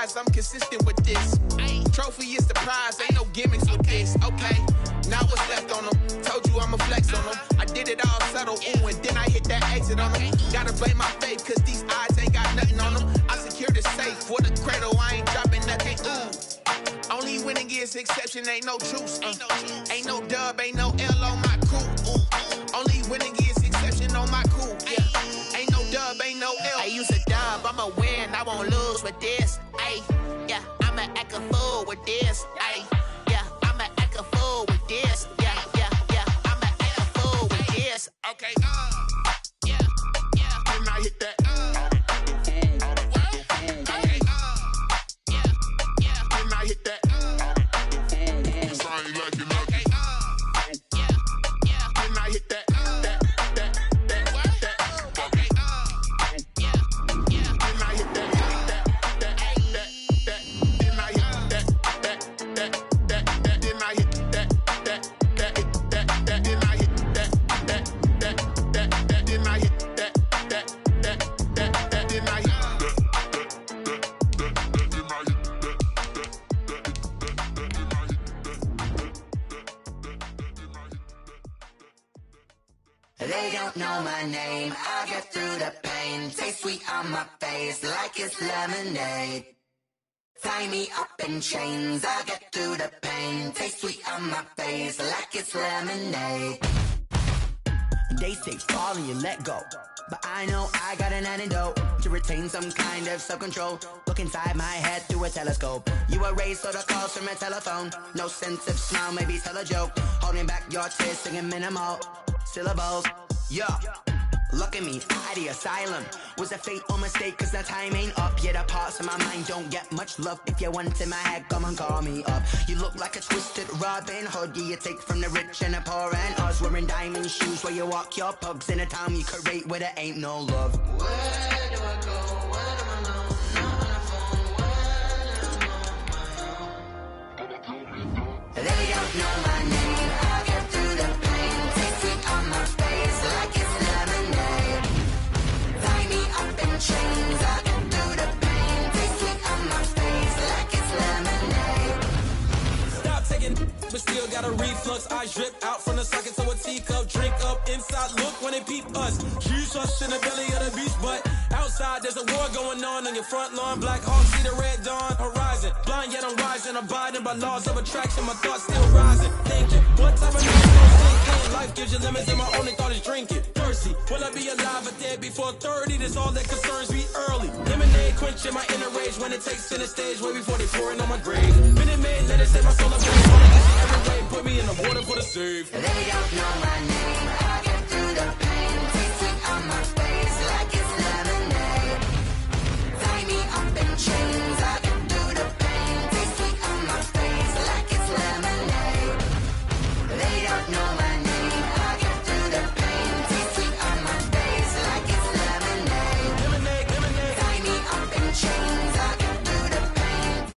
realize I'm consistent with this. Trophy is the prize, ain't no gimmicks with this. Okay, now what's left on them? Told you I'ma flex on them. I did it all subtle, ooh, and then I hit that exit on them. Gotta blame my faith, cause these eyes ain't got nothing on them. I secured the safe for the cradle, I ain't dropping nothing, ooh. Only winning is exception, ain't no truce. Ain't no dub, ain't no L on my crew. Only winning is exception on my crew. Yeah. Ain't no dub, ain't no L. I use a dub, I'ma win, I won't lose with this. Ay, yeah, I'ma act a fool with this. Ay, yeah, I'ma act a fool with this. Yeah, yeah, yeah, I'ma act a fool with this. Okay, yeah, yeah. When I hit that, okay, yeah, yeah. When I hit that. They don't know my name, I get through the pain. Taste sweet on my face like it's lemonade. Tie me up in chains, I get through the pain. Taste sweet on my face like it's lemonade. They say fall and you let go, but I know I got an antidote to retain some kind of self-control. Look inside my head through a telescope. You erase all the calls from a telephone. No sense of smile, maybe tell a joke. Holding back your tears, singing minimal syllables. Yeah, look at me, out the asylum. Was a fate or mistake, cause the time ain't up. Yet the parts of my mind don't get much love. If you want in my head, come and call me up. You look like a twisted Robin Hood. Yeah, you take from the rich and the poor and us. Wearing diamond shoes where you walk your pugs in a town you create where there ain't no love. Where do I go? Where do I know? Not on the phone, where do I know? They don't know my name, I get through the pain. Taste sweet on my face like it's lemonade. Tie me up in chains, I get through the pain. Taste sweet on my face like it's lemonade. Stop taking, but still got a reflux. Eyes drip out from the socket to a teacup. Drink up inside, look when they peep us. Juice us in the belly of the beast, but outside there's a war going on your front lawn. Black Hawk, see the red dawn horizon. Blind yet I'm rising, abiding by laws of attraction. My thoughts still rising, thinking what type of music gon' sink in? Life gives you limits and my only thought is drinking. Thirsty, will I be alive or dead before 30? That's all that concerns me early. Lemonade quenching my inner rage when it takes center stage way before they pouring on my grave. Minute Maid, let it set my soul ablaze. Wanna get you every way, put me in the water for the save. They don't know my name, I get through the pain. Taste sweet on my face like it's lemonade. Tie me up in chains, I get through the pain. Taste sweet on my face like it's lemonade. They don't know my name, I get through the pain. Taste sweet on my face like it's lemonade. Lemonade, lemonade. Tie me up in chains, I get through the pain.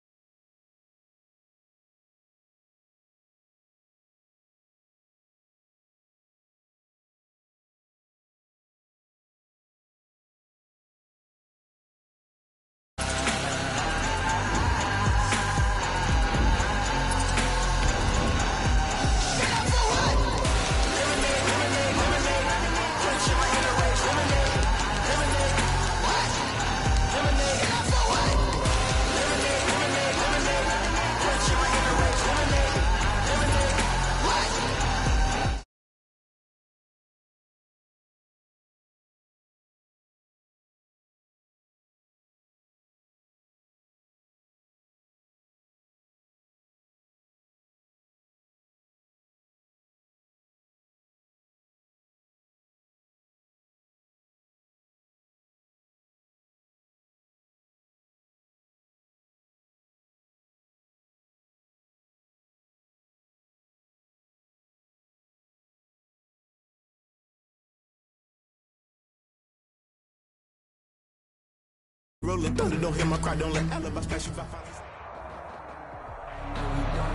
Rolling thunder, don't hear my cry, don't let alibis pass you by.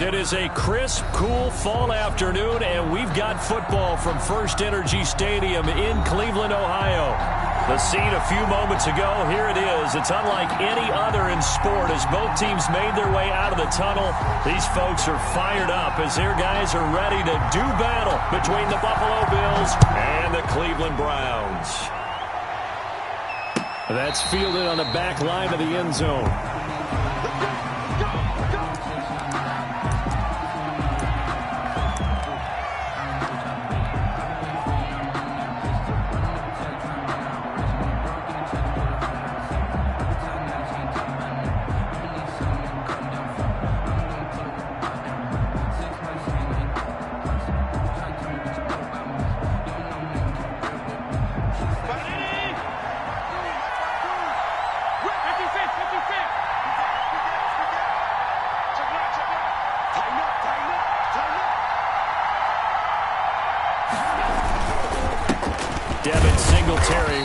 It is a crisp, cool fall afternoon, and we've got football from First Energy Stadium in Cleveland, Ohio. The scene a few moments ago, here it is. It's unlike any other in sport as both teams made their way out of the tunnel. These folks are fired up as their guys are ready to do battle between the Buffalo Bills and the Cleveland Browns. That's fielded on the back line of the end zone.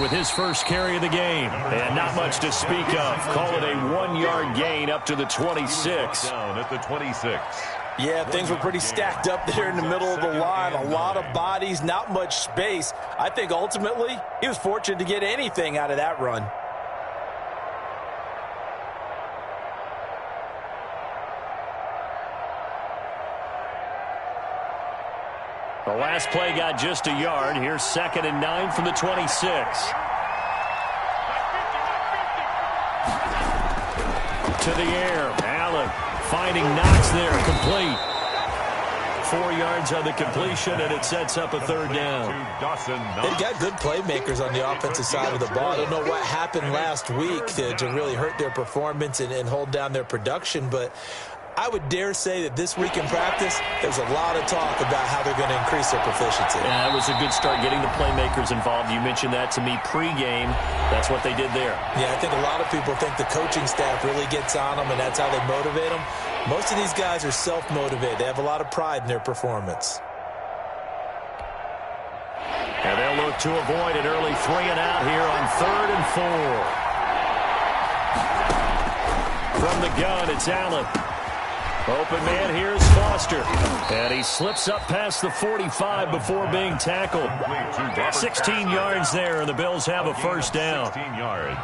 With his first carry of the game. And not much to speak of. Call it a 1-yard gain up to the 26. Down at the 26. Yeah, things were pretty stacked up there in the middle of the line. A lot of bodies, not much space. I think ultimately he was fortunate to get anything out of that run. The last play got just a yard. Here's 2nd and 9 from the 26. To the air. Allen finding Knox there. Complete. 4 yards on the completion, and it sets up a 3rd down. They've got good playmakers on the offensive side of the ball. I don't know what happened last week to really hurt their performance and hold down their production, but I would dare say that this week in practice, there's a lot of talk about how they're going to increase their proficiency. Yeah, that was a good start getting the playmakers involved. You mentioned that to me pregame. That's what they did there. Yeah, I think a lot of people think the coaching staff really gets on them, and that's how they motivate them. Most of these guys are self-motivated. They have a lot of pride in their performance. And they'll look to avoid an early 3 and out here on 3rd and 4. From the gun, it's Allen. Open man, here's Foster. And he slips up past the 45 before being tackled. 16 yards there, and the Bills have a 1st down. 16 yards.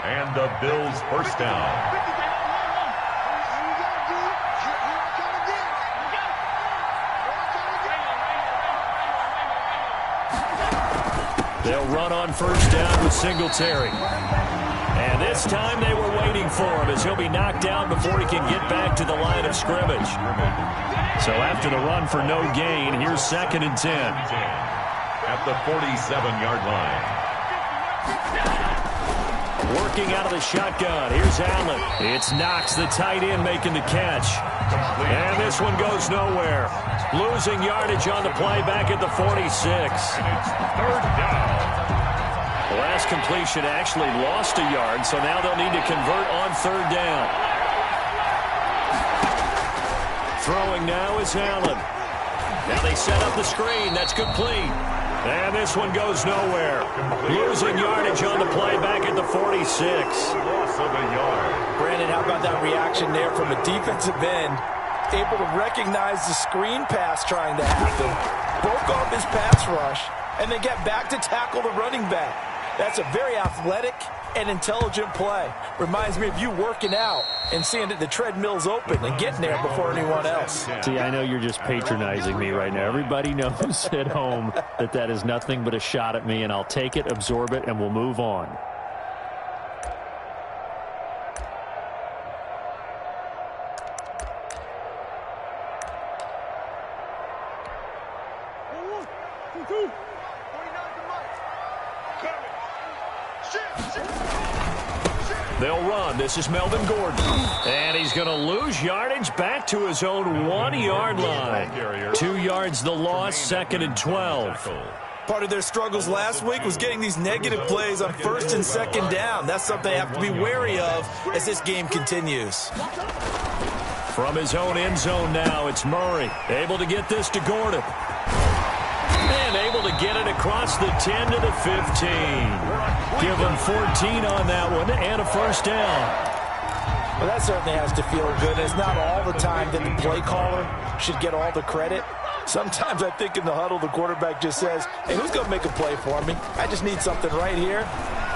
And the Bills' 1st down. They'll run on 1st down with Singletary. And this time they were waiting for him as he'll be knocked down before he can get back to the line of scrimmage. So after the run for no gain, here's 2nd and 10. At the 47-yard line. Working out of the shotgun, here's Allen. It's Knox, the tight end, making the catch. And this one goes nowhere. Losing yardage on the play back at the 46. And it's 3rd down. The last completion actually lost a yard, so now they'll need to convert on 3rd down. Throwing now is Allen. Now they set up the screen. That's complete. And this one goes nowhere. Losing yardage on the play back at the 46. Loss of a yard. Brandon, how about that reaction there from a defensive end? Able to recognize the screen pass trying to happen. Broke off his pass rush, and then get back to tackle the running back. That's a very athletic and intelligent play. Reminds me of you working out and seeing that the treadmill's open and getting there before anyone else. See, I know you're just patronizing me right now. Everybody knows at home that that is nothing but a shot at me, and I'll take it, absorb it, and we'll move on. They'll run. This is Melvin Gordon. And he's going to lose yardage back to his own 1-yard line. 2 yards the loss, 2nd and 12. Part of their struggles last week was getting these negative plays on 1st and 2nd down. That's something they have to be wary of as this game continues. From his own end zone now, it's Murray. Able to get this to Gordon. And able to get it across the 10 to the 15. Give him 14 on that one and a 1st down. Well, that certainly has to feel good. It's not all the time that the play caller should get all the credit. Sometimes I think in the huddle, the quarterback just says, hey, who's going to make a play for me? I just need something right here.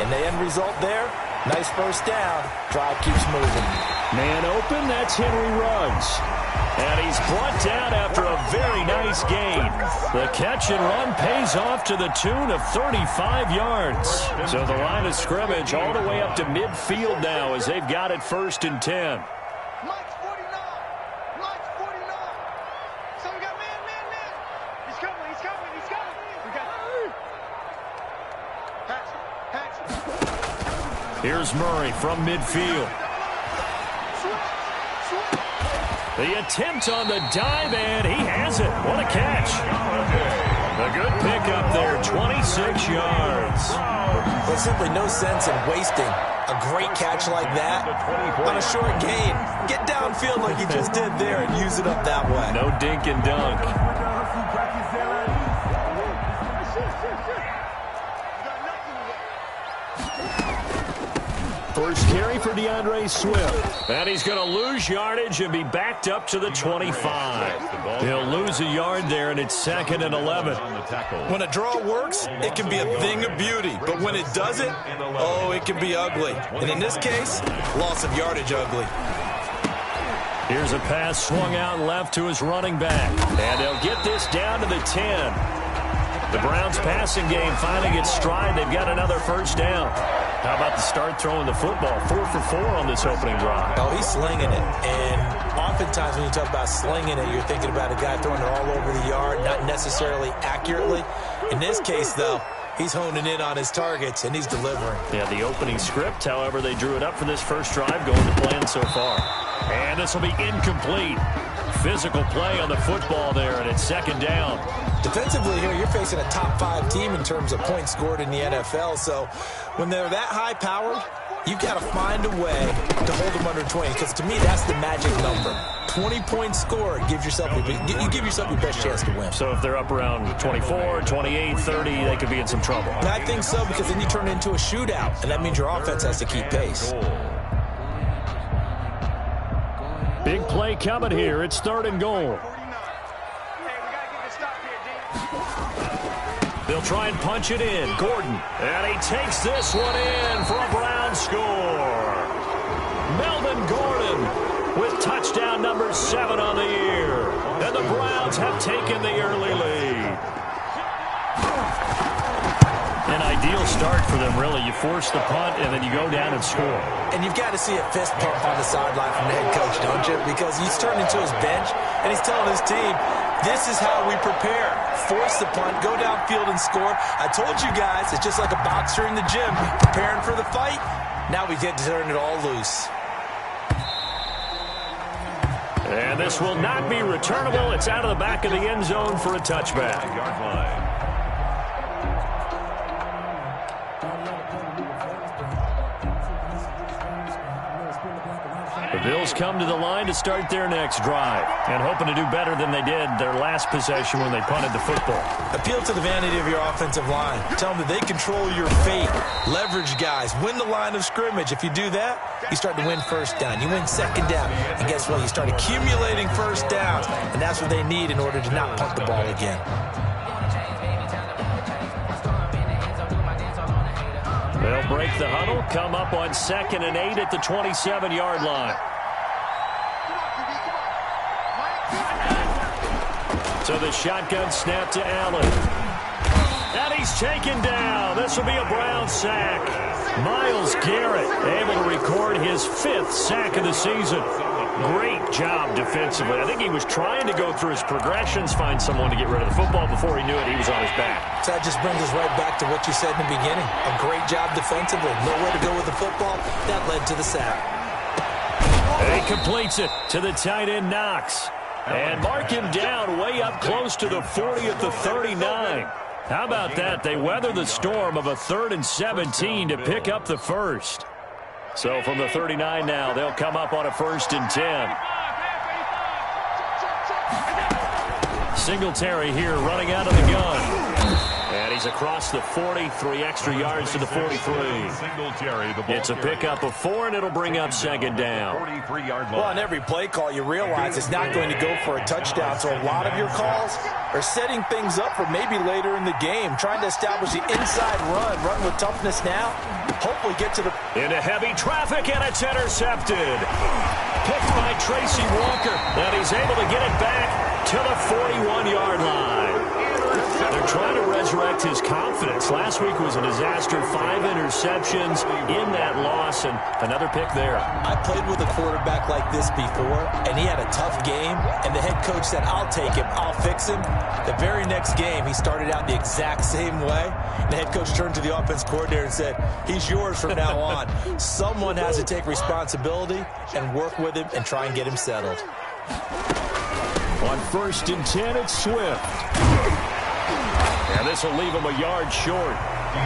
And the end result there, nice first down. Drive keeps moving. Man open, that's Henry Ruggs. And he's brought down after a very nice gain. The catch and run pays off to the tune of 35 yards. So the line of scrimmage all the way up to midfield now as they've got it 1st and 10. Mike's 49. Mike's 49. So we got man. He's coming. We got Patch. Here's Murray from midfield. The attempt on the dive, and he has it. What a catch. A good pickup there, 26 yards. There's simply no sense in wasting a great catch like that on a short gain. Get downfield like he just did there and use it up that way. No dink and dunk. First carry for DeAndre Swift. And he's going to lose yardage and be backed up to the 25. He'll lose a yard there, and it's 2nd and 11. When a draw works, it can be a thing of beauty. But when it doesn't, oh, it can be ugly. And in this case, loss of yardage ugly. Here's a pass swung out left to his running back. And they'll get this down to the 10. The Browns passing game finding its stride. They've got another first down. How about the start throwing the football? 4 for 4 on this opening drive. Oh, he's slinging it. And oftentimes when you talk about slinging it, you're thinking about a guy throwing it all over the yard, not necessarily accurately. In this case, though, he's honing in on his targets, and he's delivering. Yeah, the opening script, however, they drew it up for this first drive, going to plan so far. And this will be incomplete. Physical play on the football there, and it's 2nd down. Defensively here, you're facing a top 5 team in terms of points scored in the NFL. So when they're that high-powered, you've got to find a way to hold them under 20. Because to me, that's the magic number. 20 points scored, you give yourself your best chance to win. So if they're up around 24, 28, 30, they could be in some trouble. And I think so, because then you turn it into a shootout, and that means your offense has to keep pace. Big play coming here. It's 3rd and goal. They'll try and punch it in. Gordon. And he takes this one in for a Brown score. Melvin Gordon with touchdown number 7 on the year. And the Browns have taken the early lead. An ideal start for them, really. You force the punt, and then you go down and score. And you've got to see a fist pump on the sideline from the head coach, don't you? Because he's turned into his bench, and he's telling his team, this is how we prepare. Force the punt, go downfield and score. I told you guys, it's just like a boxer in the gym, preparing for the fight. Now we get to turn it all loose. And this will not be returnable. It's out of the back of the end zone for a touchback. The Bills come to the line to start their next drive and hoping to do better than they did their last possession when they punted the football. Appeal to the vanity of your offensive line. Tell them that they control your fate. Leverage guys. Win the line of scrimmage. If you do that, you start to win first down. You win 2nd down. And guess what? You start accumulating first downs. And that's what they need in order to not punt the ball again. They'll break the huddle, come up on 2nd and 8 at the 27-yard line. So the shotgun snap to Allen. And he's taken down. This will be a Brown sack. Myles Garrett able to record his 5th sack of the season. Great job defensively. I think he was trying to go through his progressions, find someone to get rid of the football. Before he knew it, he was on his back. So that just brings us right back to what you said in the beginning. A great job defensively. Nowhere to go with the football. That led to the sack. He completes it to the tight end, Knox. And mark him down way up close to the 40 at the 39. How about that? They weather the storm of a 3rd and 17 to pick up the first. So from the 39 now, they'll come up on a 1st and 10. Singletary here running out of the gun. And he's across the 40, 3 extra yards to the 43. It's a pickup of 4, and it'll bring up second down. Well, on every play call, you realize it's not going to go for a touchdown, so a lot of your calls are setting things up for maybe later in the game, trying to establish the inside run with toughness now, hopefully get to the... Into heavy traffic, and it's intercepted. Picked by Tracy Walker, and he's able to get it back to the 41-yard line. They're trying to resurrect his confidence. Last week was a disaster, 5 interceptions in that loss, and another pick there. I played with a quarterback like this before, and he had a tough game, and the head coach said, I'll take him, I'll fix him. The very next game, he started out the exact same way. The head coach turned to the offense coordinator and said, he's yours from now on. Someone has to take responsibility and work with him and try and get him settled. On 1st and 10, it's Swift. And this will leave him a yard short.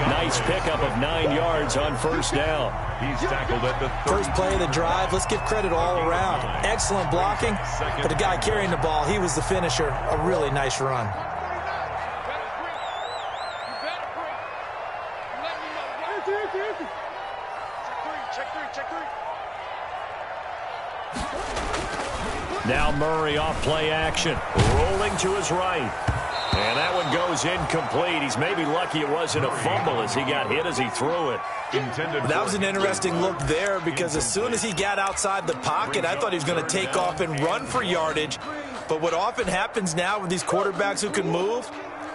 Nice pickup of 9 yards on 1st down. He's tackled at the First play of the drive, let's give credit all around. Excellent blocking, but the guy carrying the ball, he was the finisher. A really nice run. Now Murray off play action, rolling to his right. And that one goes incomplete. He's maybe lucky it wasn't a fumble as he got hit as he threw it. That was an interesting look there because as soon as he got outside the pocket, I thought he was going to take off and run for yardage. But what often happens now with these quarterbacks who can move,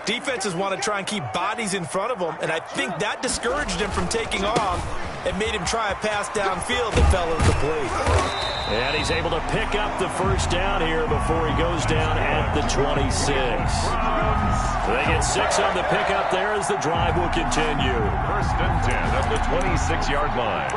defenses want to try and keep bodies in front of them, and I think that discouraged him from taking off and made him try a pass downfield that fell incomplete. And he's able to pick up the 1st down here before he goes down at the 26. They get 6 on the pickup there as the drive will continue. 1st and 10 at the 26-yard line.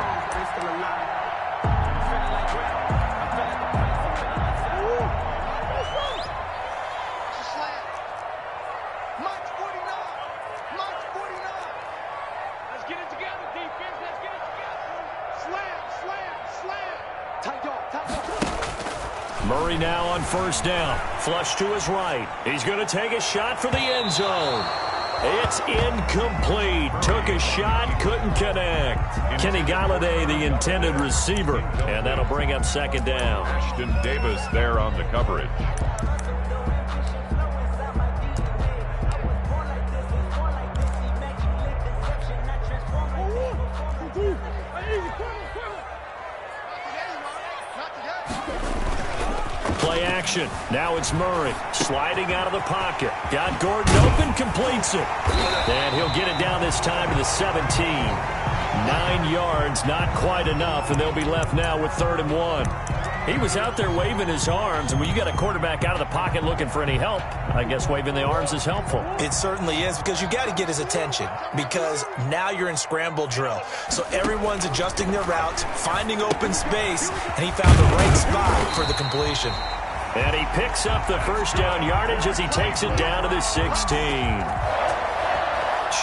Murray now on 1st down. Flush to his right. He's going to take a shot for the end zone. It's incomplete. Took a shot, couldn't connect. Kenny Galladay, the intended receiver. And that'll bring up 2nd down. Ashton Davis there on the coverage. Play action. Now it's Murray sliding out of the pocket. Got Gordon open, completes it. And he'll get it down this time to the 17. 9 yards, not quite enough, and they'll be left now with 3rd and 1. He was out there waving his arms, and when you got a quarterback out of the pocket looking for any help, I guess waving the arms is helpful. It certainly is, because you got to get his attention, because now you're in scramble drill. So everyone's adjusting their routes, finding open space, and he found the right spot for the completion. And he picks up the 1st down yardage as he takes it down to the 16.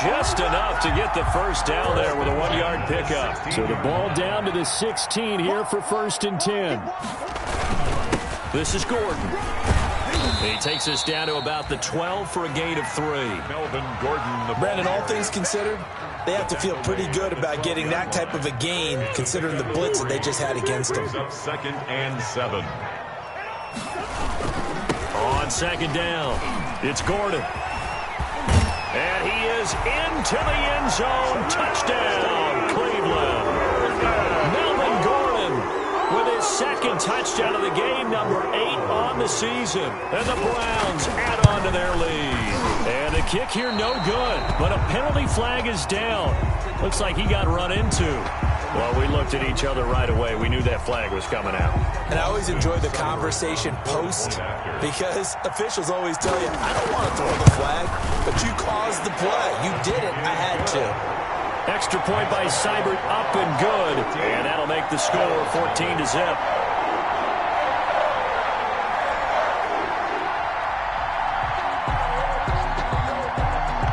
Just enough to get the 1st down there with a 1-yard pickup. So the ball down to the 16 here for 1st and 10. This is Gordon. He takes us down to about the 12 for a gain of 3. Melvin Gordon. Brandon, all things considered, they have to feel pretty good about getting that type of a gain, considering the blitz that they just had against them. Up 2nd and 7. On 2nd down, it's Gordon. And he is into the end zone. Touchdown, Cleveland. Melvin Gordon with his 2nd touchdown of the game, number 8 on the season. And the Browns add on to their lead. And the kick here no good, but a penalty flag is down. Looks like he got run into. Well, we looked at each other right away. We knew that flag was coming out. And I always enjoy the conversation post, because officials always tell you, I don't want to throw the flag, but you caused the play. You did it. I had to. Extra point by Seibert, up and good. And that'll make the score 14-0.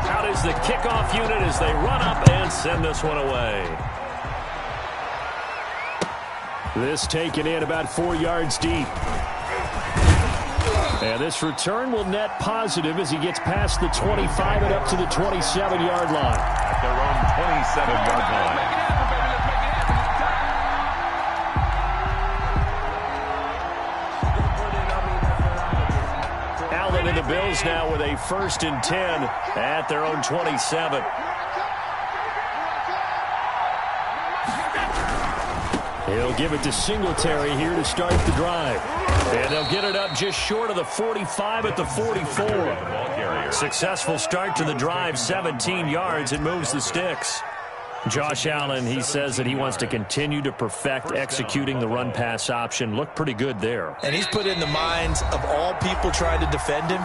Out is the kickoff unit as they run up and send this one away. This taken in about 4 yards deep. And this return will net positive as he gets past the 25 and up to the 27-yard line. At their own 27-yard line. Allen and the Bills now with a 1st and 10 at their own 27. He'll give it to Singletary here to start the drive. And they'll get it up just short of the 45 at the 44. Successful start to the drive, 17 yards, and moves the sticks. Josh Allen, he says that he wants to continue to perfect executing the run-pass option. Looked pretty good there. And he's put in the minds of all people trying to defend him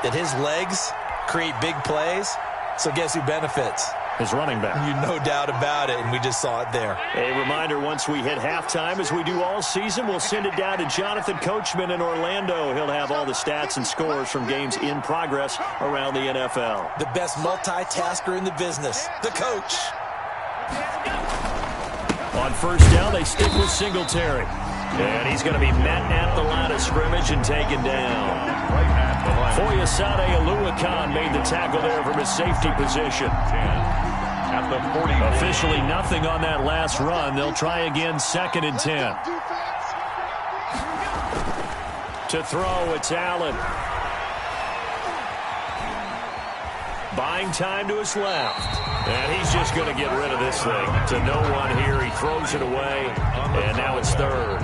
that his legs create big plays. So guess who benefits? His running back. No doubt about it, and we just saw it there. A reminder, once we hit halftime, as we do all season, we'll send it down to Jonathan Coachman in Orlando. He'll have all the stats and scores from games in progress around the NFL. The best multitasker in the business, the coach. On 1st down, they stick with Singletary. And he's going to be met at the line of scrimmage and taken down. Foyesade Oluwakan made the tackle there from his safety position. At the 40. Officially nothing on that last run. They'll try again, 2nd and 10. To throw, it's Allen. Buying time to his left. And he's just going to get rid of this thing. To no one here. He throws it away. And now it's 3rd.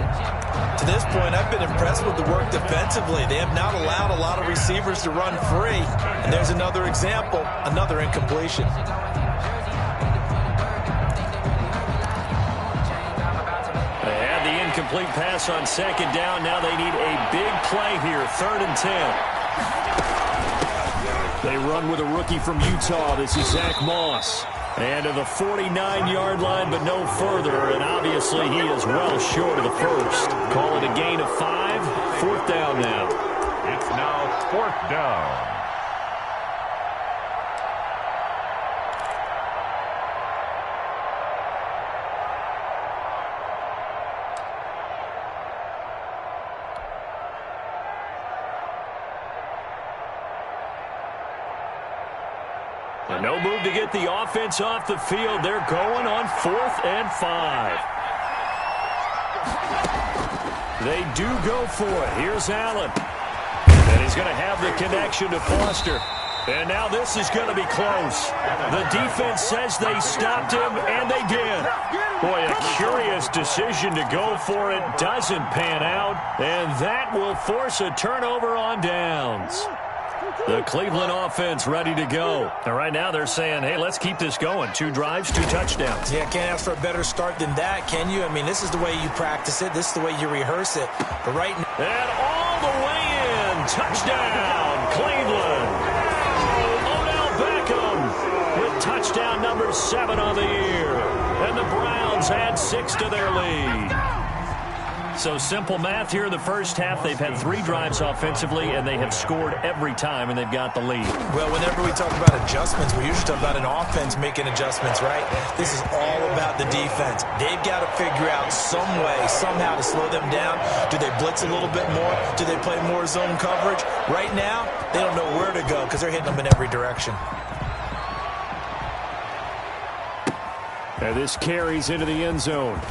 To this point, I've been impressed with the work defensively. They have not allowed a lot of receivers to run free. And there's another example, another incompletion. They had the incomplete pass on 2nd down. Now they need a big play here, 3rd and 10. They run with a rookie from Utah. This is Zach Moss. And to the 49-yard line, but no further. And obviously he is well short of the 1st. Call it a gain of 5. 4th down now. It's now 4th down. And no move to get the offense off the field. They're going on 4th and 5. They do go for it. Here's Allen. And he's going to have the connection to Foster. And now this is going to be close. The defense says they stopped him, and they did. Boy, a curious decision to go for it. Doesn't pan out. And that will force a turnover on downs. The Cleveland offense ready to go. And right now they're saying, hey, let's keep this going. 2 drives, 2 touchdowns. Yeah, can't ask for a better start than that, can you? I mean, this is the way you practice it. This is the way you rehearse it. But right now... And all the way in. Touchdown, Cleveland. Odell Beckham with touchdown number 7 on the year. And the Browns add 6 to their lead. So simple math here in the first half. They've had 3 drives offensively, and they have scored every time, and they've got the lead. Well, whenever we talk about adjustments, we usually talk about an offense making adjustments, right? This is all about the defense. They've got to figure out some way, somehow to slow them down. Do they blitz a little bit more? Do they play more zone coverage? Right now, they don't know where to go because they're hitting them in every direction. And this carries into the end zone.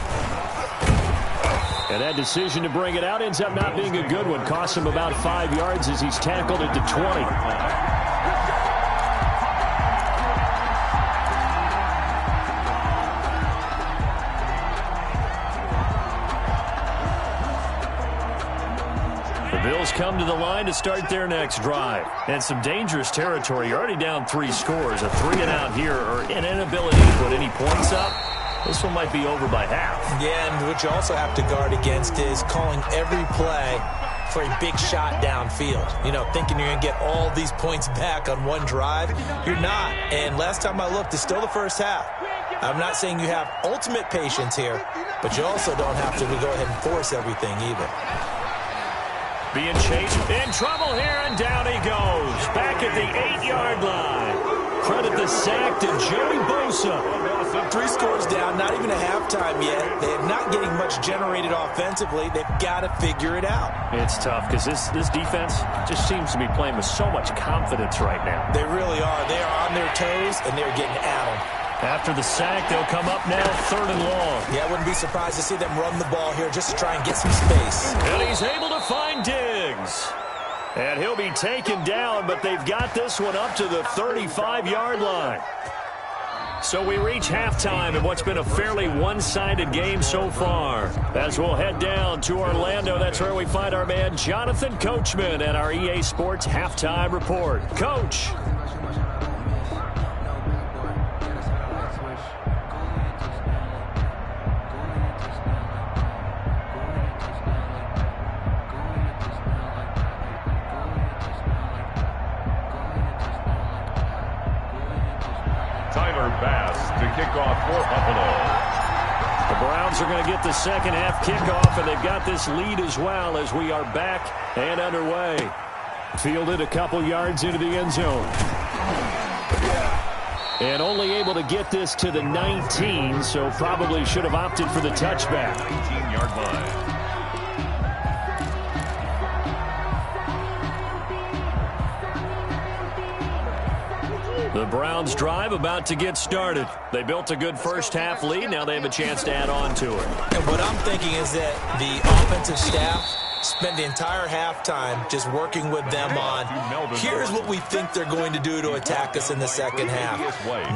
And that decision to bring it out ends up not being a good one. Costs him about 5 yards as he's tackled at the 20. The Bills come to the line to start their next drive. And some dangerous territory. You're already down 3 scores. A 3-and-out here, or an inability to put any points up. This one might be over by half. Yeah, and what you also have to guard against is calling every play for a big shot downfield. You know, thinking you're going to get all these points back on one drive. You're not. And last time I looked, it's still the first half. I'm not saying you have ultimate patience here, but you also don't have to go ahead and force everything either. Being chased, in trouble here, and down he goes. Back at the 8-yard line. credit the sack to Joey Bosa. 3 scores down, not even a halftime yet. They're not getting much generated offensively. They've got to figure it out. It's tough because this defense just seems to be playing with so much confidence right now. They really are. They are on their toes, and they're getting at them. After the sack, they'll come up now 3rd and long. Yeah, I wouldn't be surprised to see them run the ball here just to try and get some space. And he's able to find Diggs. And he'll be taken down, but they've got this one up to the 35-yard line. So we reach halftime in what's been a fairly one-sided game so far. As we'll head down to Orlando, that's where we find our man Jonathan Coachman at our EA Sports Halftime Report. Coach. The Browns are going to get the second half kickoff, and they've got this lead as well as we are back and underway. Fielded a couple yards into the end zone. And only able to get this to the 19, so probably should have opted for the touchback. 19-yard line. The Browns drive about to get started. They built a good first half lead. Now they have a chance to add on to it. And what I'm thinking is that the offensive staff spent the entire halftime just working with them on, here's what we think they're going to do to attack us in the second half.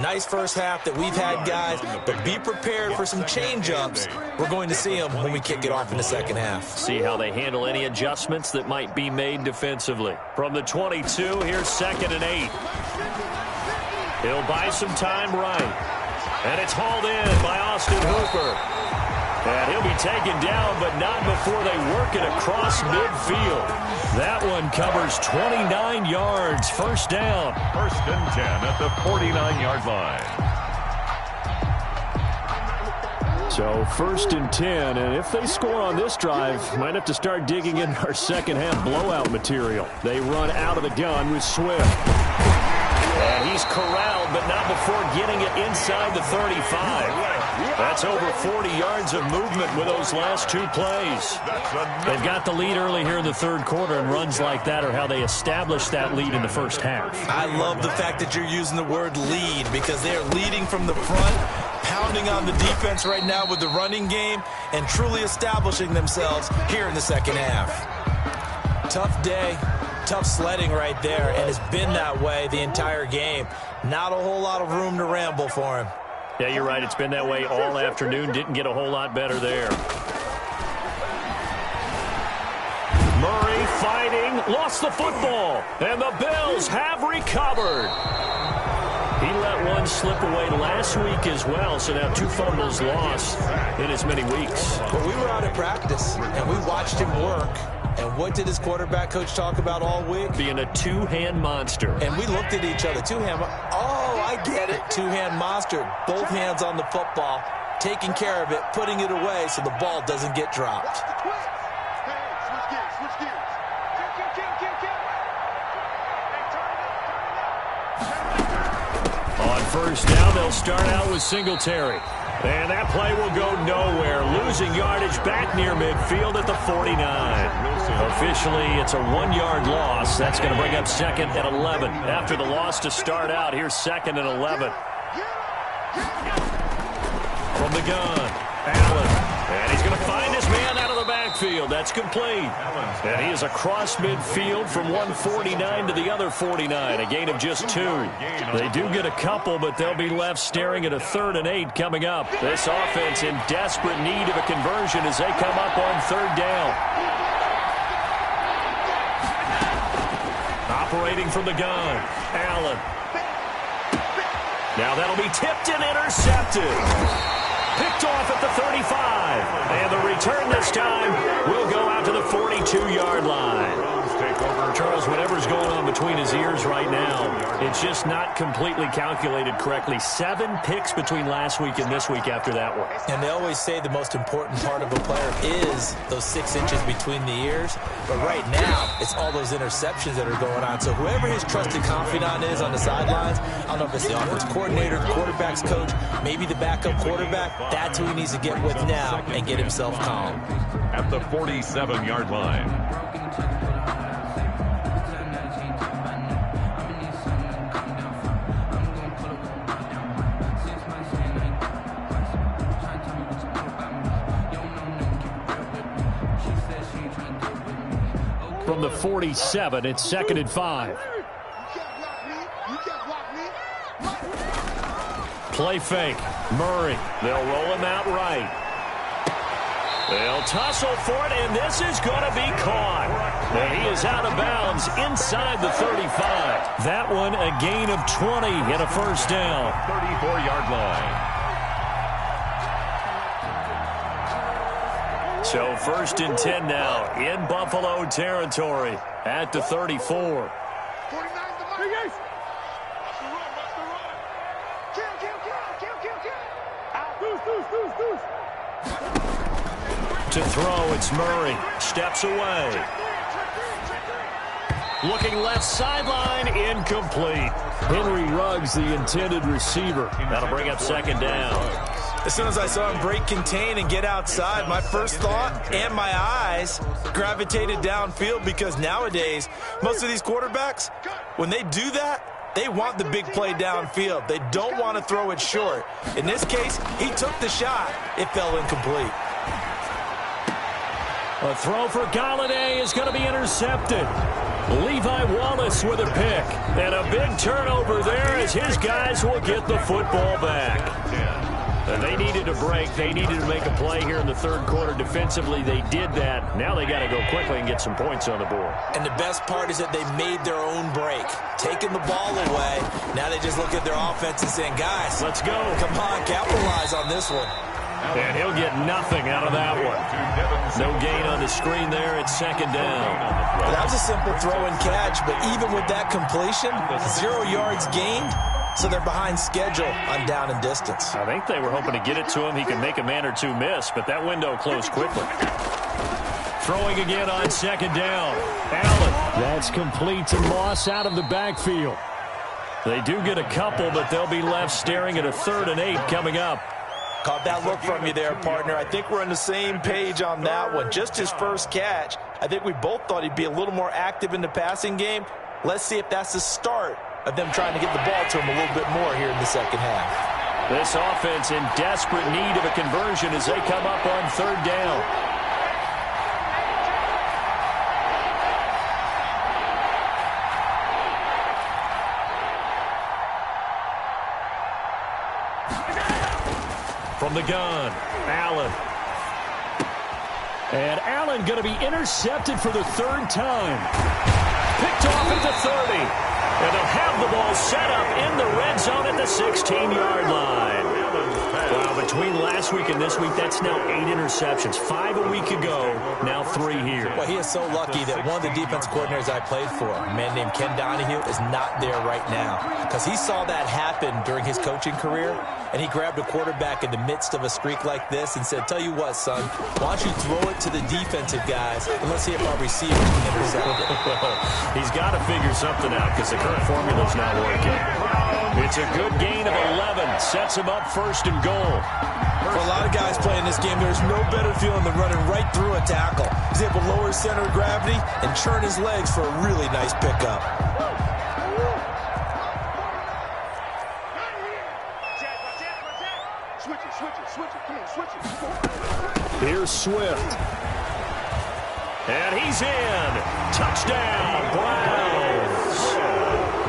Nice first half that we've had, guys, but be prepared for some change-ups. We're going to see them when we kick it off in the second half. See how they handle any adjustments that might be made defensively. From the 22, here's 2nd and 8. He'll buy some time right. And it's hauled in by Austin Hooper. And he'll be taken down, but not before they work it across midfield. That one covers 29 yards. First down. 1st and 10 at the 49-yard line. So 1st and 10, and if they score on this drive, might have to start digging in our second half blowout material. They run out of the gun with Swift. And he's corralled, but not before getting it inside the 35. That's over 40 yards of movement with those last 2 plays. They've got the lead early here in the 3rd quarter, and runs like that are how they established that lead in the first half. I love the fact that you're using the word lead because they're leading from the front, pounding on the defense right now with the running game, and truly establishing themselves here in the second half. Tough day. Tough sledding right there, and it's been that way the entire game. Not a whole lot of room to ramble for him. Yeah, you're right. It's been that way all afternoon. Didn't get a whole lot better there. Murray fighting, lost the football, and the Bills have recovered. He let one slip away last week as well, so now 2 fumbles lost in as many weeks. But we were out at practice, and we watched him work. And what did his quarterback coach talk about all week? Being a 2-hand monster. And we looked at each other. 2-hand. Oh, I get it. 2-hand monster. Both hands on the football, taking care of it, putting it away so the ball doesn't get dropped. On first down, they'll start out with Singletary. And that play will go nowhere. Losing yardage back near midfield at the 49. Officially, it's a 1-yard loss. That's going to bring up 2nd and 11. After the loss to start out, here's 2nd and 11. From the gun, Allen. And he's going to find his man out of the backfield. That's complete. And he is across midfield from 149 to the other 49. A gain of just 2. They do get a couple, but they'll be left staring at a 3rd and 8 coming up. This offense in desperate need of a conversion as they come up on 3rd down. Operating from the gun, Allen. Now that'll be tipped and intercepted. Picked off at the 35. And the return this time will go out to the 42-yard line. Take over. Charles, whatever's going on between his ears right now, it's just not completely calculated correctly. 7 picks between last week and this week after that one. And they always say the most important part of a player is those 6 inches between the ears. But right now, it's all those interceptions that are going on. So whoever his trusted confidant is on the sidelines, I don't know if it's the offense coordinator, the quarterback's coach, maybe the backup quarterback, that's who he needs to get with now and get himself calm. At the 47-yard line. From the 47, it's 2nd and 5. Play fake. Murray. They'll roll him out right. They'll tussle for it, and this is going to be caught. And he is out of bounds inside the 35. That one a gain of 20 and a first down. 34-yard line. So 1st and 10 now in Buffalo territory at the 34. To throw, it's Murray. Steps away. Looking left sideline, incomplete. Henry Ruggs, the intended receiver. That'll bring up 2nd down. As soon as I saw him break contain and get outside, my first thought and my eyes gravitated downfield, because nowadays, most of these quarterbacks, when they do that, they want the big play downfield. They don't want to throw it short. In this case, he took the shot. It fell incomplete. A throw for Galladay is going to be intercepted. Levi Wallace with a pick. And a big turnover there as his guys will get the football back. And they needed a break. They needed to make a play here in the 3rd quarter. Defensively, they did that. Now they got to go quickly and get some points on the board. And the best part is that they made their own break. Taking the ball away. Now they just look at their offense and saying, guys, let's go. Come on, capitalize on this one. And he'll get nothing out of that one. No gain on the screen there. It's 2nd down. Well, that was a simple throw and catch, but even with that completion, 0 yards gained, so they're behind schedule on down and distance. I think they were hoping to get it to him. He could make a man or two miss, but that window closed quickly. Throwing again on 2nd down. Allen. That's complete to Moss out of the backfield. They do get a couple, but they'll be left staring at a 3rd and 8 coming up. Caught that look from you there, partner. I think we're on the same page on that one. Just his first catch. I think we both thought he'd be a little more active in the passing game. Let's see if that's the start of them trying to get the ball to him a little bit more here in the 2nd half. This offense in desperate need of a conversion as they come up on 3rd down. From the gun, Allen. And Allen going to be intercepted for the 3rd time. Picked off at the 30. And they'll have the ball set up in the red zone at the 16-yard line. Well, between last week and this week, that's now 8 interceptions. 5 a week ago, now 3 here. Well, he is so lucky that one of the defense coordinators I played for, a man named Ken Donahue, is not there right now. Because he saw that happen during his coaching career, and he grabbed a quarterback in the midst of a streak like this and said, tell you what, son, why don't you throw it to the defensive guys, and let's see if our receivers can intercept it. He's got to figure something out because the current formula's not working. It's a good gain of 11. Sets him up 1st and goal. For a lot of guys playing this game, there's no better feeling than running right through a tackle. He's able to lower his center of gravity and churn his legs for a really nice pickup. Here's Swift. And he's in. Touchdown, Browns.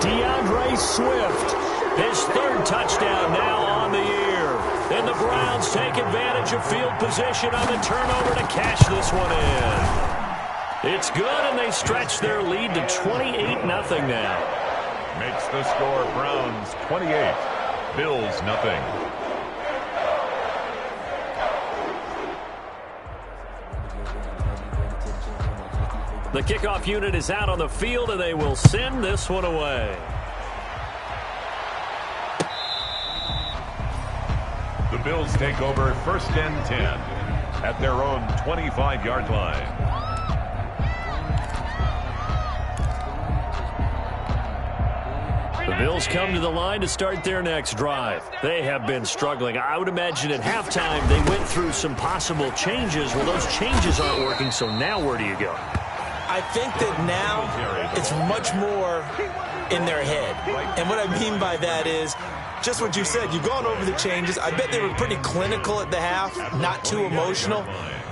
DeAndre Swift. His 3rd touchdown now on the year. And the Browns take advantage of field position on the turnover to cash this one in. It's good, and they stretch their lead to 28-0 now. Makes the score Browns 28, Bills nothing. The kickoff unit is out on the field, and they will send this one away. The Bills take over 1st and 10 at their own 25-yard line. The Bills come to the line to start their next drive. They have been struggling. I would imagine at halftime they went through some possible changes. Well, those changes aren't working, so now where do you go? I think that now it's much more in their head. And what I mean by that is just what you said. You've gone over the changes. I bet they were pretty clinical at the half, not too emotional.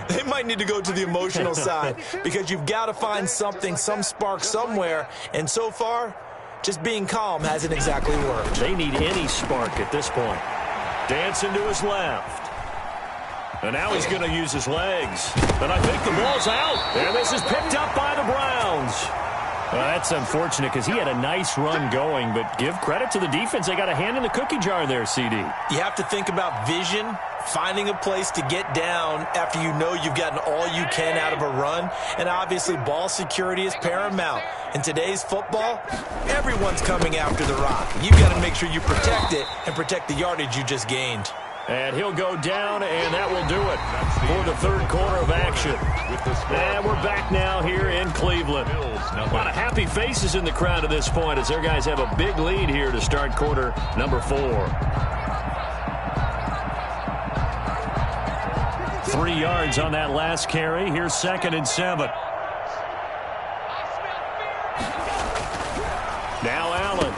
They might need to go to the emotional side because you've got to find something, some spark somewhere. And so far, just being calm hasn't exactly worked. They need any spark at this point. Dancing to his left. And now he's going to use his legs. And I think the ball's out. And this is picked up by the Browns. Well, that's unfortunate because he had a nice run going, but give credit to the defense. They got a hand in the cookie jar there, CD. You have to think about vision, finding a place to get down after you know you've gotten all you can out of a run. And obviously, ball security is paramount. In today's football, everyone's coming after the rock. You've got to make sure you protect it and protect the yardage you just gained. And he'll go down, and that will do it for the third quarter of action. And we're back now here in Cleveland. A lot of happy faces in the crowd at this point as their guys have a big lead here to start quarter number 4. 3 yards on that last carry. Here's 2nd and 7. Now Allen.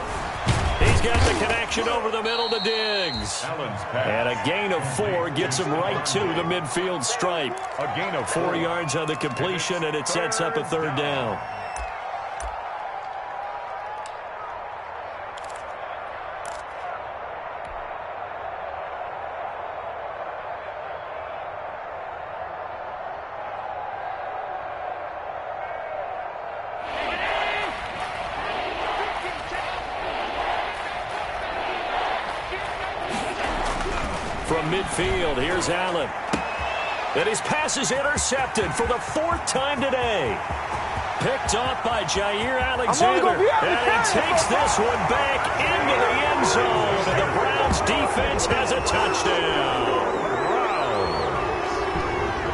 He's got the connection over the middle to Diggs. And a gain of 4 gets him right to the midfield stripe. A gain of 4 yards on the completion, and it sets up a 3rd down. From midfield, here's Allen. And his pass is intercepted for the 4th time today. Picked off by Jair Alexander. And he takes this one back into the end zone. And the Browns defense has a touchdown.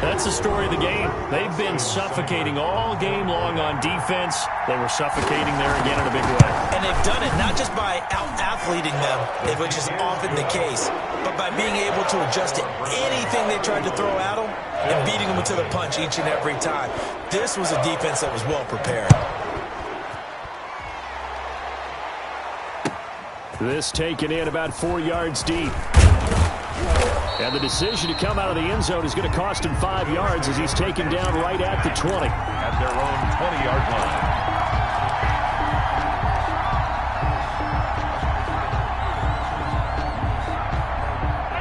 That's the story of the game. They've been suffocating all game long on defense. They were suffocating there again in a big way. And they've done it not just by out-athleting them, which is often the case, but by being able to adjust to anything they tried to throw at them and beating them to the punch each and every time. This was a defense that was well prepared. This taken in about 4 yards deep. And the decision to come out of the end zone is going to cost him 5 yards as he's taken down right at the 20. At their own 20-yard line.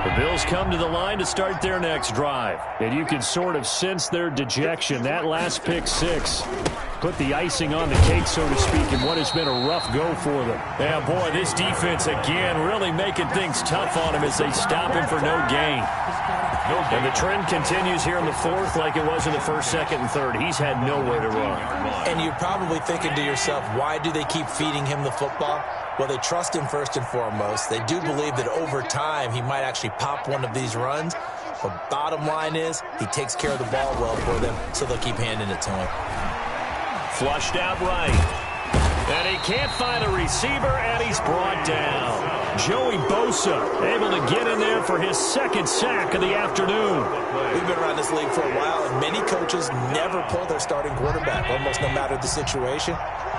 The Bills come to the line to start their next drive. And you can sort of sense their dejection. That last pick 6 put the icing on the cake, so to speak, in what has been a rough go for them. Yeah, boy, this defense again really making things tough on him as they stop him for no gain. And the trend continues here in the 4th like it was in the 1st, 2nd, and 3rd. He's had nowhere to run. And you're probably thinking to yourself, why do they keep feeding him the football? Well, they trust him first and foremost. They do believe that over time he might actually pop one of these runs. But bottom line is he takes care of the ball well for them, so they'll keep handing it to him. Flushed out right. And he can't find a receiver, and he's brought down. Joey Bosa able to get in there for his 2nd sack of the afternoon. We've been around this league for a while, and many coaches never pull their starting quarterback, almost no matter the situation.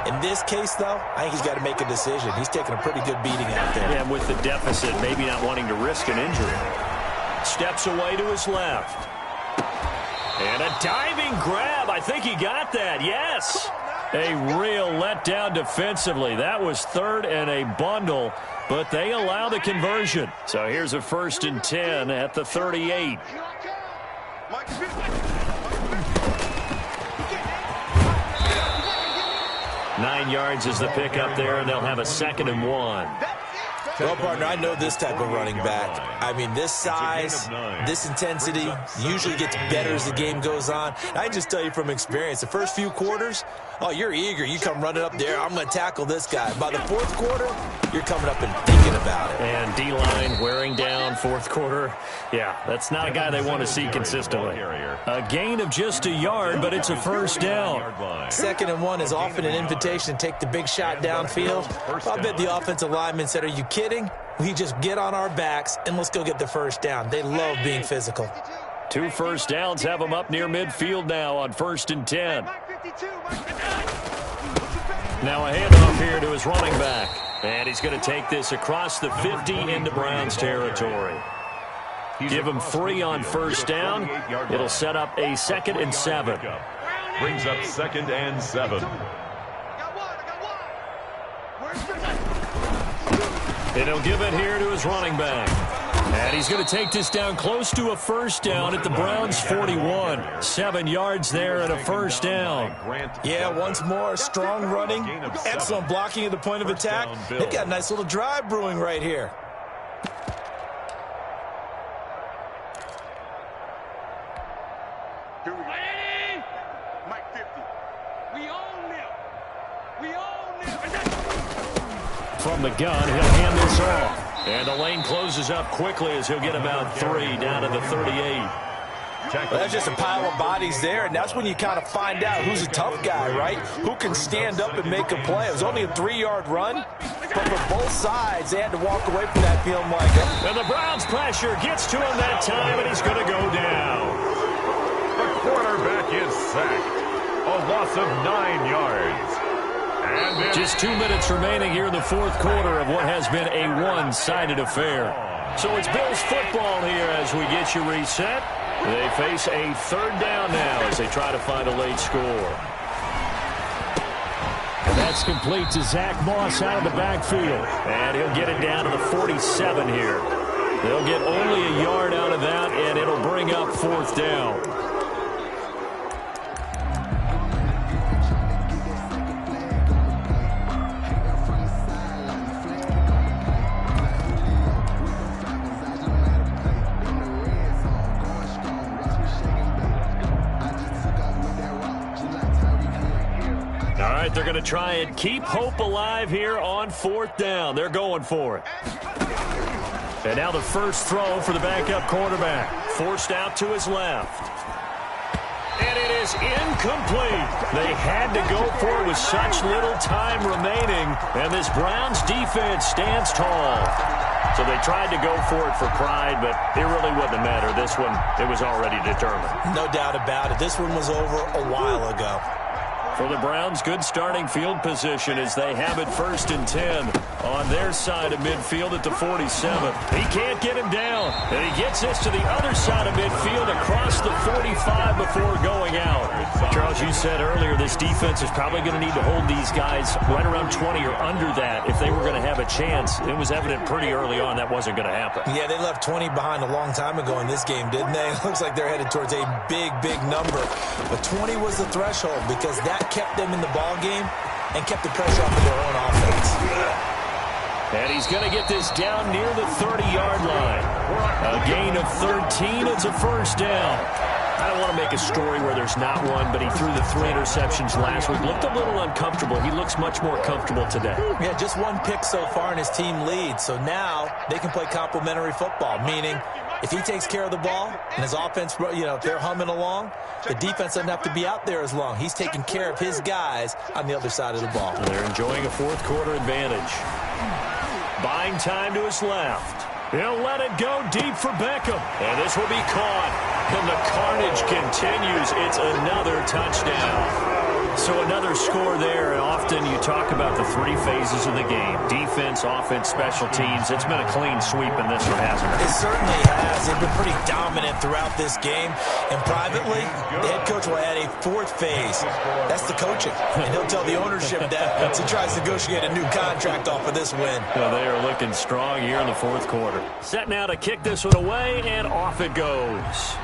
In this case, though, I think he's got to make a decision. He's taking a pretty good beating out there. Yeah, with the deficit, maybe not wanting to risk an injury. Steps away to his left. And a diving grab. I think he got that. Yes. A real letdown defensively. That was 3rd and a bundle, but they allow the conversion. So here's a 1st and 10 at the 38. Nine yards is the pickup there, and they'll have a 2nd and 1. Well, partner, I know this type of running back. I mean, this size, this intensity usually gets better as the game goes on. I can just tell you from experience, the first few quarters, oh, you're eager. You come running up there, I'm going to tackle this guy. By the fourth quarter, you're coming up and thinking about it. And D-line wearing down fourth quarter. Yeah, that's not a guy they want to see consistently. A gain of just a yard, but it's a first down. 2nd and 1 is often an invitation to take the big shot downfield. I bet the offensive lineman said, are you kidding? We just get on our backs and let's go get the first down. They love being physical. 2 first downs have them up near midfield now on 1st and 10. Now a handoff here to his running back. And he's going to take this across the 50 into Browns territory. Give him 3 on first down. It'll set up a 2nd and 7. Brings up 2nd and 7. And he'll give it here to his running back. And he's going to take this down close to a first down at the Browns' 41. 7 yards there and a first down. Yeah, once more, strong running, excellent blocking at the point of attack. They've got a nice little drive brewing right here. From the gun, he'll hand this off. And the lane closes up quickly as he'll get about 3 down to the 38. Well, that's just a pile of bodies there, and that's when you kind of find out who's a tough guy, right? Who can stand up and make a play. It was only a 3-yard run, but for both sides, they had to walk away from that feeling like it. And the Browns pressure gets to him that time, and he's going to go down. The quarterback is sacked. A loss of 9 yards. Just 2 minutes remaining here in the fourth quarter of what has been a one-sided affair. So it's Bills football here as we get you reset. They face a 3rd down now as they try to find a late score. And that's complete to Zach Moss out of the backfield. And he'll get it down to the 47 here. They'll get only a yard out of that, and it'll bring up 4th down. They're going to try and keep hope alive here on 4th down. They're going for it. And now the first throw for the backup quarterback. Forced out to his left. And it is incomplete. They had to go for it with such little time remaining. And this Browns defense stands tall. So they tried to go for it for pride, but it really wouldn't have mattered. This one, it was already determined. No doubt about it. This one was over a while ago. For the Browns, good starting field position as they have it 1st and 10 on their side of midfield at the 47. He can't get him down, and he gets this to the other side of midfield across the 45 before going out. Charles, you said earlier this defense is probably going to need to hold these guys right around 20 or under that if they were going to have a chance. It was evident pretty early on that wasn't going to happen. Yeah, they left 20 behind a long time ago in this game, didn't they? It looks like they're headed towards a big, big number. But 20 was the threshold because that kept them in the ball game and kept the pressure off of their own offense. And he's going to get this down near the 30-yard line. A gain of 13. It's a first down. I don't want to make a story where there's not one, but he threw the 3 interceptions last week. Looked a little uncomfortable. He looks much more comfortable today. Yeah, just 1 pick so far and his team leads. So now they can play complementary football, meaning if he takes care of the ball and his offense, if they're humming along, the defense doesn't have to be out there as long. He's taking care of his guys on the other side of the ball. And they're enjoying a fourth quarter advantage. Buying time to his left. He'll let it go deep for Beckham. And this will be caught. And the carnage continues. It's another touchdown. So another score there. And often you talk about the 3 phases of the game. Defense, offense, special teams. It's been a clean sweep in this one, hasn't it? It certainly has. They've been pretty dominant throughout this game. And privately, the head coach will add a 4th phase. That's the coaching. And he'll tell the ownership that as he tries to negotiate a new contract off of this win. Well, they are looking strong here in the fourth quarter. Set now to kick this one away, and off it goes.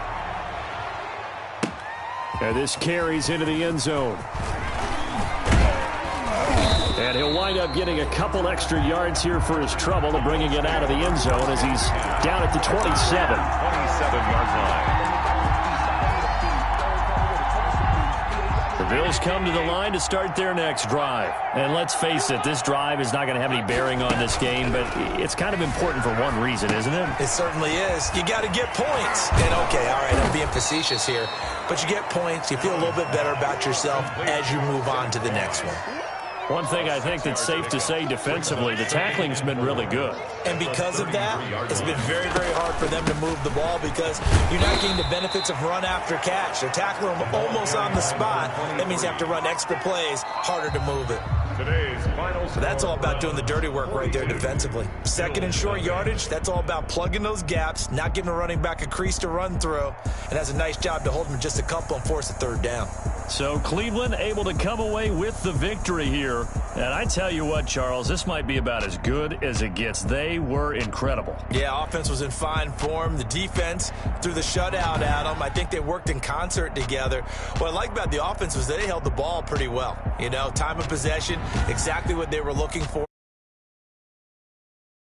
And this carries into the end zone. And And he'll wind up getting a couple extra yards here for his trouble and bringing it out of the end zone as he's down at the 27. 27-yard line. The Bills come to the line to start their next drive. And let's face it, this drive is not going to have any bearing on this game, but it's kind of important for one reason, isn't it? It certainly is. You got to get points. And okay, all right, I'm being facetious here, but you get points, you feel a little bit better about yourself as you move on to the next one. One thing I think that's safe to say defensively, the tackling's been really good. And because of that, it's been very, very hard for them to move the ball because you're not getting the benefits of run after catch. They're tackling them almost on the spot. That means you have to run extra plays, harder to move it. Today's final. So that's all about doing the dirty work right there defensively. Second and short yardage, that's all about plugging those gaps, not giving a running back a crease to run through, and has a nice job to hold him just a couple and force a third down. So Cleveland able to come away with the victory here. And I tell you what, Charles, this might be about as good as it gets. They were incredible. Yeah, offense was in fine form. The defense threw the shutout at them. I think they worked in concert together. What I like about the offense was they held the ball pretty well. You know, time of possession, exactly what they were looking for.